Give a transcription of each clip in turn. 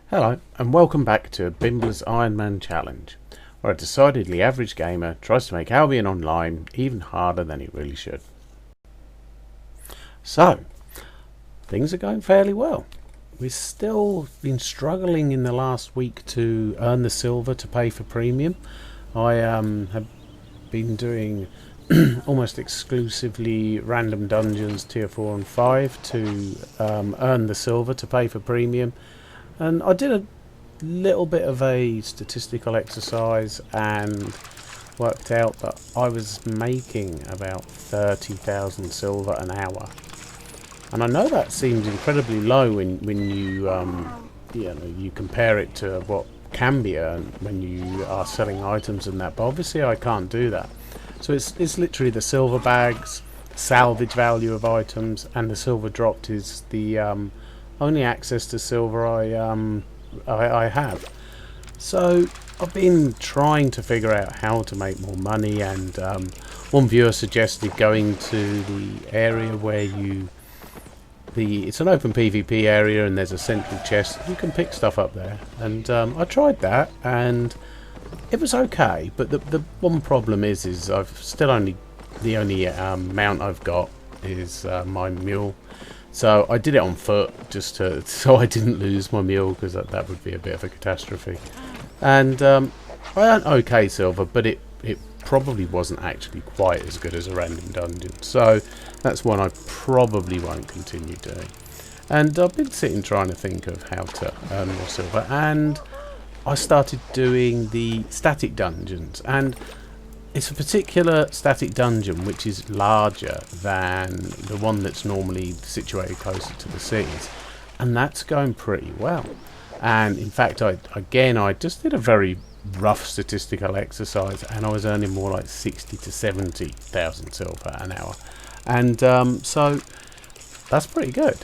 Hello, and welcome back to Bimbler's Ironman Challenge, where a decidedly average gamer tries to make Albion Online even harder than it really should. So, things are going fairly well. We've still been struggling in the last week to earn the silver to pay for premium. I have been doing almost exclusively random dungeons tier 4 and 5 to earn the silver to pay for premium. And I did a little bit of a statistical exercise and worked out that I was making about 30,000 silver an hour. And I know that seems incredibly low when you compare it to what can be earned when you are selling items and that. But obviously I can't do that. So it's literally the silver bags, salvage value of items, and the silver dropped is the only access to silver I have. So I've been trying to figure out how to make more money, and one viewer suggested going to the area where it's an open PvP area and there's a central chest. You can pick stuff up there, and I tried that and it was okay, but the one problem is I've still the only mount I've got is my mule. So I did it on foot just so I didn't lose my mule, because that would be a bit of a catastrophe. And I earned okay silver, but it probably wasn't actually quite as good as a random dungeon. So that's one I probably won't continue doing. And I've been sitting trying to think of how to earn more silver, and I started doing the static dungeons, and it's a particular static dungeon which is larger than the one that's normally situated closer to the cities, and that's going pretty well. And in fact, I just did a very rough statistical exercise, and I was earning more like 60 to 70,000 silver an hour, and so that's pretty good,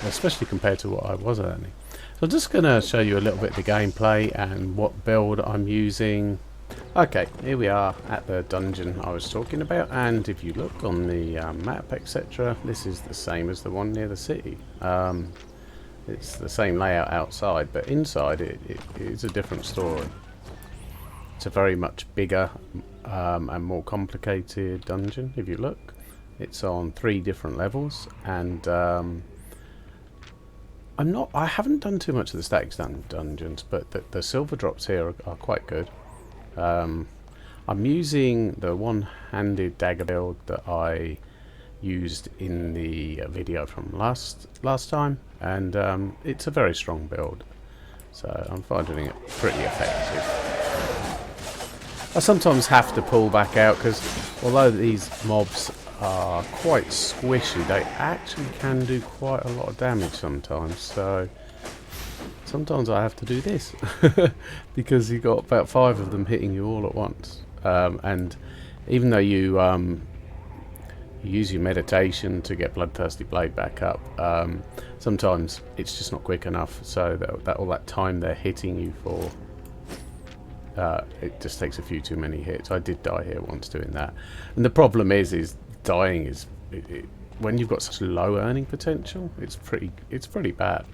especially compared to what I was earning. So I'm just going to show you a little bit of the gameplay and what build I'm using. Okay, here we are at the dungeon I was talking about, and if you look on the map, etc., this is the same as the one near the city. It's the same layout outside, but inside it is a different story. It's a very much bigger and more complicated dungeon. If you look, it's on 3 different levels, and I haven't done too much of the static dungeons, but the silver drops here are quite good. I'm using the one-handed dagger build that I used in the video from last time, and it's a very strong build, so I'm finding it pretty effective. I sometimes have to pull back out because although these mobs are quite squishy, they actually can do quite a lot of damage sometimes, so sometimes I have to do this because you've got about 5 of them hitting you all at once, and even though you use your meditation to get Bloodthirsty Blade back up, sometimes it's just not quick enough, so that all that time they're hitting you for, it just takes a few too many hits. I did die here once doing that, and the problem is dying is when you've got such low earning potential, it's pretty bad.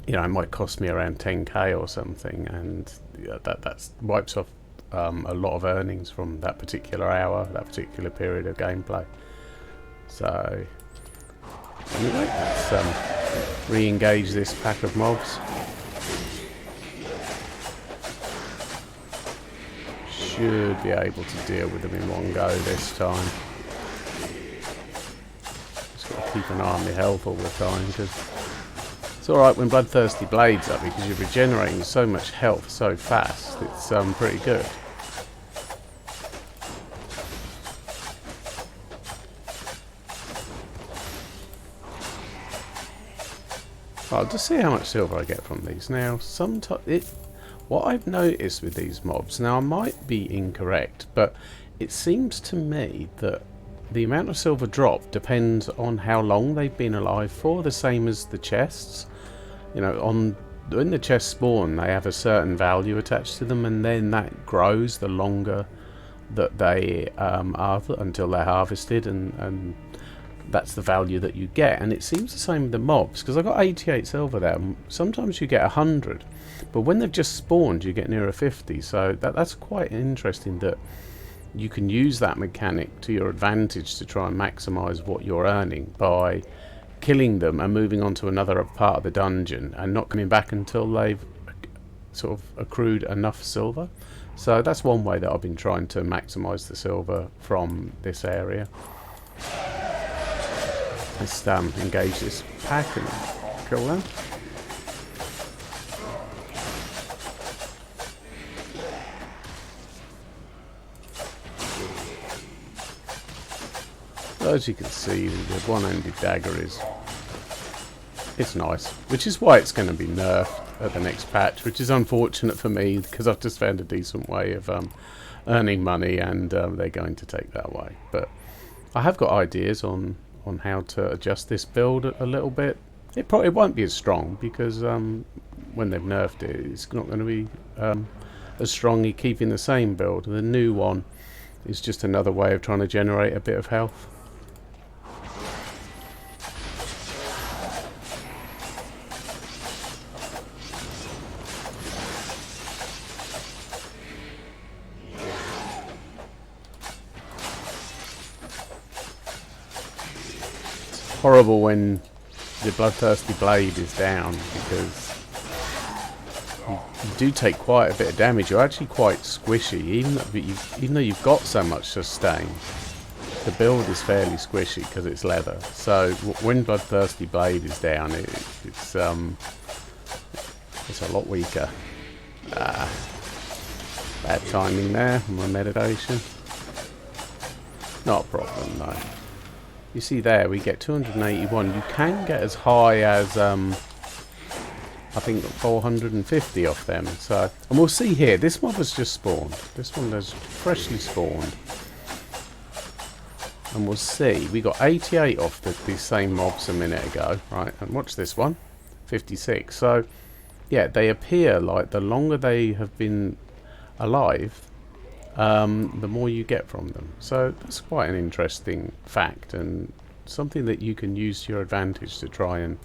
It might cost me around 10k or something, and that wipes off a lot of earnings from that particular hour, that particular period of gameplay. So anyway, let's re-engage this pack of mobs. Should be able to deal with them in one go this time. Just got to keep an eye on my health all the time, because it's alright when Bloodthirsty Blade's up, because you're regenerating so much health so fast. It's pretty good. I'll just see how much silver I get from these. Now, what I've noticed with these mobs, now I might be incorrect, but it seems to me that the amount of silver drop depends on how long they've been alive for, the same as the chests. When the chests spawn, they have a certain value attached to them, and then that grows the longer that they are until they're harvested, and that's the value that you get. And it seems the same with the mobs, because I got 88 silver there. Sometimes you get 100, but when they've just spawned you get nearer 50. So that's quite interesting that you can use that mechanic to your advantage to try and maximize what you're earning by killing them and moving on to another part of the dungeon and not coming back until they've sort of accrued enough silver. So that's one way that I've been trying to maximize the silver from this area. Let's engage this pack and kill them. As you can see, the one-handed dagger it's nice, which is why it's going to be nerfed at the next patch, which is unfortunate for me because I've just found a decent way of earning money, and they're going to take that away. But I have got ideas on how to adjust this build a little bit. It won't be as strong because when they've nerfed it, it's not going to be as strongly keeping the same build. The new one is just another way of trying to generate a bit of health. Horrible when the bloodthirsty blade is down, because you do take quite a bit of damage. You're actually quite squishy, even though you've got so much sustain. The build is fairly squishy because it's leather. So when bloodthirsty blade is down, it's a lot weaker. Bad timing there on my meditation. Not a problem though. You see there, we get 281. You can get as high as, I think, 450 off them. So, and we'll see here. This mob has just spawned. This one has freshly spawned. And we'll see. We got 88 off these same mobs a minute ago, right? And watch this one, 56. So, yeah, they appear like the longer they have been alive, the more you get from them. So that's quite an interesting fact, and something that you can use to your advantage to try and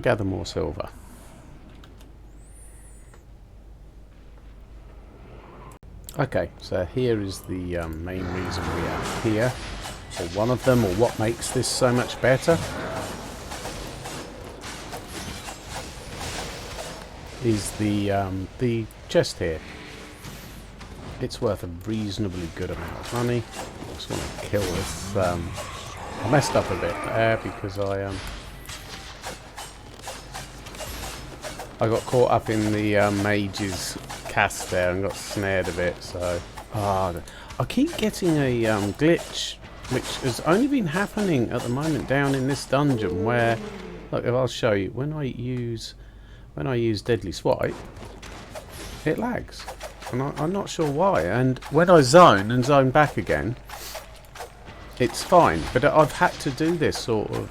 gather more silver. Okay, so here is the main reason we are here, or one of them, or what makes this so much better, is the chest here. It's worth a reasonably good amount of money. I just want to kill this. I messed up a bit there because I got caught up in the mage's cast there and got snared a bit. So I keep getting a glitch, which has only been happening at the moment down in this dungeon. Where, look, if I'll show you, when I use Deadly Swipe, it lags. And I'm not sure why, and when I zone and zone back again, it's fine. But I've had to do this sort of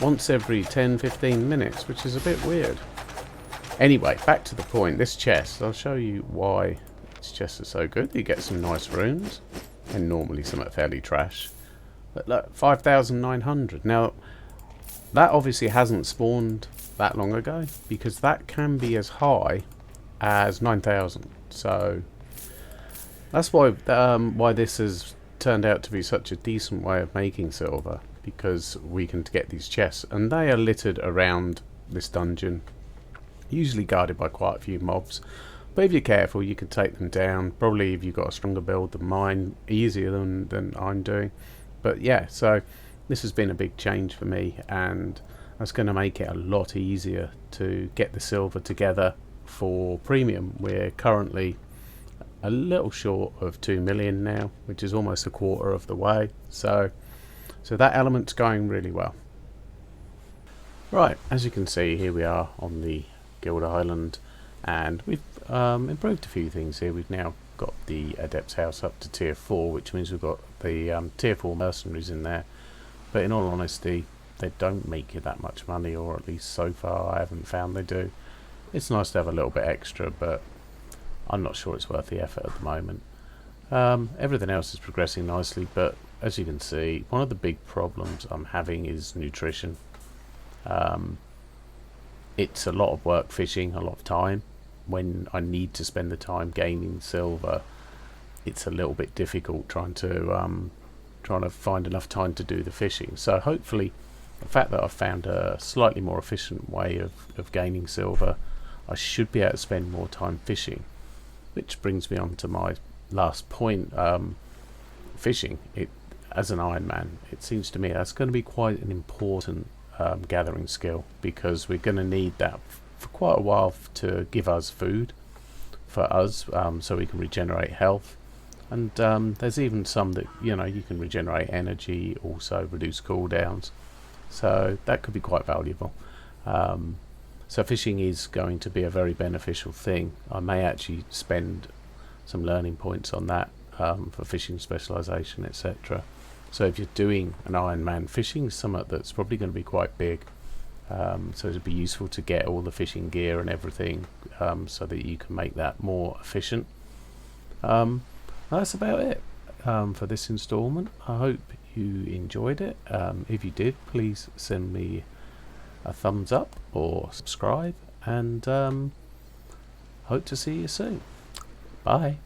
once every 10-15 minutes, which is a bit weird. Anyway, back to the point. This chest, I'll show you why this chest is so good. You get some nice runes, and normally something fairly trash. But look, 5,900. Now, that obviously hasn't spawned that long ago, because that can be as high as 9,000. So that's why this has turned out to be such a decent way of making silver, because we can get these chests, and they are littered around this dungeon, usually guarded by quite a few mobs. But if you're careful, you can take them down. Probably if you've got a stronger build than mine, easier than I'm doing. But yeah, so this has been a big change for me, and that's going to make it a lot easier to get the silver together for premium. We're currently a little short of 2 million now, which is almost a quarter of the way. So that element's going really well. Right, as you can see, here we are on the Guild Island, and we've improved a few things here. We've now got the Adept's House up to tier 4, which means we've got the tier 4 mercenaries in there. But in all honesty, they don't make you that much money, or at least so far I haven't found they do. It's nice to have a little bit extra, but I'm not sure it's worth the effort at the moment. Everything else is progressing nicely, but as you can see, one of the big problems I'm having is nutrition. It's a lot of work fishing, a lot of time. When I need to spend the time gaining silver, it's a little bit difficult trying to find enough time to do the fishing. So hopefully the fact that I've found a slightly more efficient way of gaining silver, I should be able to spend more time fishing. Which brings me on to my last point. Fishing, as an Ironman, it seems to me that's going to be quite an important gathering skill, because we're going to need that for quite a while to give us food for us, so we can regenerate health. And there's even some that you can regenerate energy, also reduce cooldowns, so that could be quite valuable. So fishing is going to be a very beneficial thing. I may actually spend some learning points on that for fishing specialisation, etc. So if you're doing an Ironman, fishing is something that's probably going to be quite big. So it'd be useful to get all the fishing gear and everything, so that you can make that more efficient. That's about it for this installment. I hope you enjoyed it. If you did, please send me a thumbs up or subscribe, and hope to see you soon. Bye.